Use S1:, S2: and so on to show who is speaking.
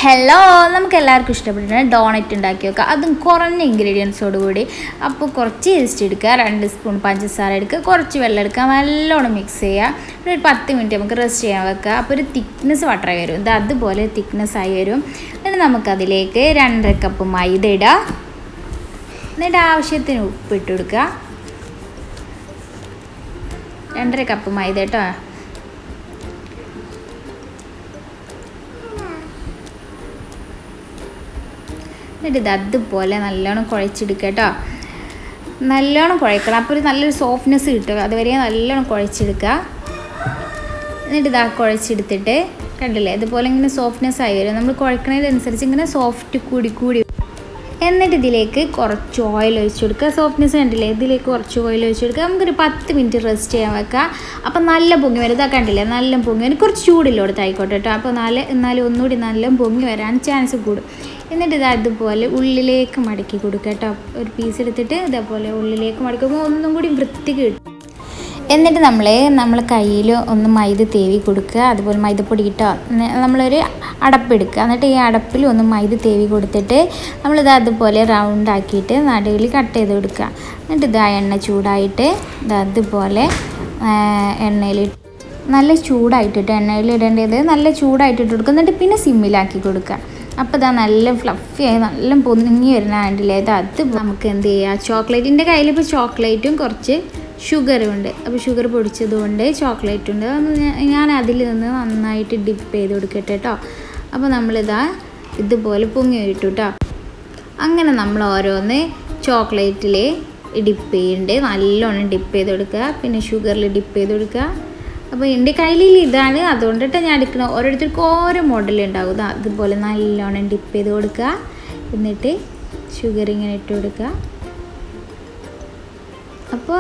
S1: Hello, നമുക്ക് എല്ലാവർക്കും ഇഷ്ടപ്പെട്ടിട്ട് doughnut ഉണ്ടാക്കി വെക്കുക. അതും കുറഞ്ഞ ഇൻഗ്രീഡിയൻസോട് കൂടി. അപ്പോൾ കുറച്ച് ഈസ്റ്റ് എടുക്കുക, 2 സ്പൂൺ പഞ്ചസാര എടുക്കുക, കുറച്ച് വെള്ളം എടുക്കുക, നല്ലോണം മിക്സ് ചെയ്യുക. ഒരു 10 മിനിറ്റ് നമുക്ക് റെസ്റ്റ് ചെയ്യാൻ വെക്കുക. അപ്പോൾ ഒരു തിക്നെസ് വട്ടറായി വരും. ഇത് അതുപോലെ തിക്നെസ് ആയി വരും. എന്നിട്ട് നമുക്കതിലേക്ക് 2.5 കപ്പ് മൈദ ഇടുക. എന്നിട്ട് ആവശ്യത്തിന് ഉപ്പിട്ട് കൊടുക്കുക. 2.5 കപ്പ് മൈദ കേട്ടോ. എന്നിട്ട് ഇത് അതുപോലെ നല്ലോണം കുഴച്ചെടുക്കുക കേട്ടോ. നല്ലോണം കുഴക്കണം. അപ്പോൾ ഒരു നല്ലൊരു സോഫ്റ്റ്നെസ് കിട്ടുക. അതുവരെ നല്ലോണം കുഴച്ചെടുക്കുക. എന്നിട്ട് ഇതാ കുഴച്ചെടുത്തിട്ട് കണ്ടില്ലേ, ഇതുപോലെ ഇങ്ങനെ സോഫ്റ്റ്നെസ് ആയി വരും. നമ്മൾ കുഴക്കണതിനനുസരിച്ച് ഇങ്ങനെ സോഫ്റ്റ് കൂടി. എന്നിട്ട് ഇതിലേക്ക് കുറച്ച് ഓയിൽ ഒഴിച്ച് കൊടുക്കുക. സോഫ്റ്റ്നെസ് കണ്ടില്ലേ, ഇതിലേക്ക് കുറച്ച് ഓയിൽ ഒഴിച്ച് കൊടുക്കുക. നമുക്കൊരു 10 മിനിറ്റ് റെസ്റ്റ് ചെയ്യാൻ വെക്കുക. അപ്പം നല്ല പൊങ്ങി വരും. ഇതാ കണ്ടില്ലേ, നല്ല പൊങ്ങി വരും. കുറച്ച് ചൂടില്ലോടത്ത് ആയിക്കോട്ടെ കേട്ടോ. അപ്പോൾ എന്നാലും ഒന്നുകൂടി നല്ല പൊങ്ങി വരാൻ ചാൻസ് കൂടും. എന്നിട്ട് ഇത് അതുപോലെ ഉള്ളിലേക്ക് മടക്കി കൊടുക്കുക കേട്ടോ. ഒരു പീസ് എടുത്തിട്ട് ഇതേപോലെ ഉള്ളിലേക്ക് മടക്കുമ്പോൾ ഒന്നും കൂടി വൃത്തിക്ക് കിട്ടും. എന്നിട്ട് നമ്മൾ കയ്യിൽ ഒന്ന് മൈദ തേവി കൊടുക്കുക. അതുപോലെ മൈദപ്പൊടി ഇട്ടോ, നമ്മളൊരു അടപ്പെടുക്കുക. എന്നിട്ട് ഈ അടപ്പിൽ ഒന്ന് മൈദ തേവി കൊടുത്തിട്ട് നമ്മളിത് അതുപോലെ റൗണ്ട് ആക്കിയിട്ട് നടുവിൽ കട്ട് ചെയ്ത് കൊടുക്കുക. എന്നിട്ട് ഇതാ എണ്ണ ചൂടായിട്ട് ഇത് അതുപോലെ എണ്ണയിൽ നല്ല ചൂടായിട്ടിട്ട് എണ്ണയിൽ ഇടേണ്ടത് നല്ല ചൂടായിട്ടിട്ട് കൊടുക്കുക. എന്നിട്ട് പിന്നെ സിമ്മിലാക്കി കൊടുക്കുക. അപ്പോൾ ഇതാ നല്ല ഫ്ലഫിയായി നല്ല പൊങ്ങി വരുന്ന കണ്ടില്ലേ. അത് നമുക്ക് എന്ത് ചെയ്യുക, ചോക്ലേറ്റിൻ്റെ കയ്യിലിപ്പോൾ ചോക്ലേറ്റും കുറച്ച് ഷുഗറും ഉണ്ട്. അപ്പോൾ ഷുഗർ പൊടിച്ചതുകൊണ്ട് ചോക്ലേറ്റ് ഉണ്ട്. ഞാൻ അതിൽ നിന്ന് നന്നായിട്ട് ഡിപ്പ് ചെയ്ത് കൊടുക്കട്ടെ കേട്ടോ. അപ്പോൾ നമ്മളിതാ ഇതുപോലെ പൊങ്ങി ഇട്ടു കേട്ടോ. അങ്ങനെ നമ്മൾ ഓരോന്ന് ചോക്ലേറ്റിൽ ഡിപ്പ് ചെയ്യുന്നുണ്ട്. നല്ലോണം ഡിപ്പ് ചെയ്ത് കൊടുക്കുക. പിന്നെ ഷുഗറിൽ ഡിപ്പ് ചെയ്ത് കൊടുക്കുക. അപ്പോൾ എൻ്റെ കയ്യിൽ ഇതാണ്, അതുകൊണ്ടിട്ട് ഞാൻ എടുക്കുന്നത്. ഓരോരുത്തർക്കും ഓരോ മോഡൽ ഉണ്ടാവും. അതുപോലെ നല്ലോണം ഡിപ്പ് ചെയ്ത് കൊടുക്കുക. എന്നിട്ട് ഷുഗർ ഇങ്ങനെ ഇട്ട് കൊടുക്കുക. അപ്പോൾ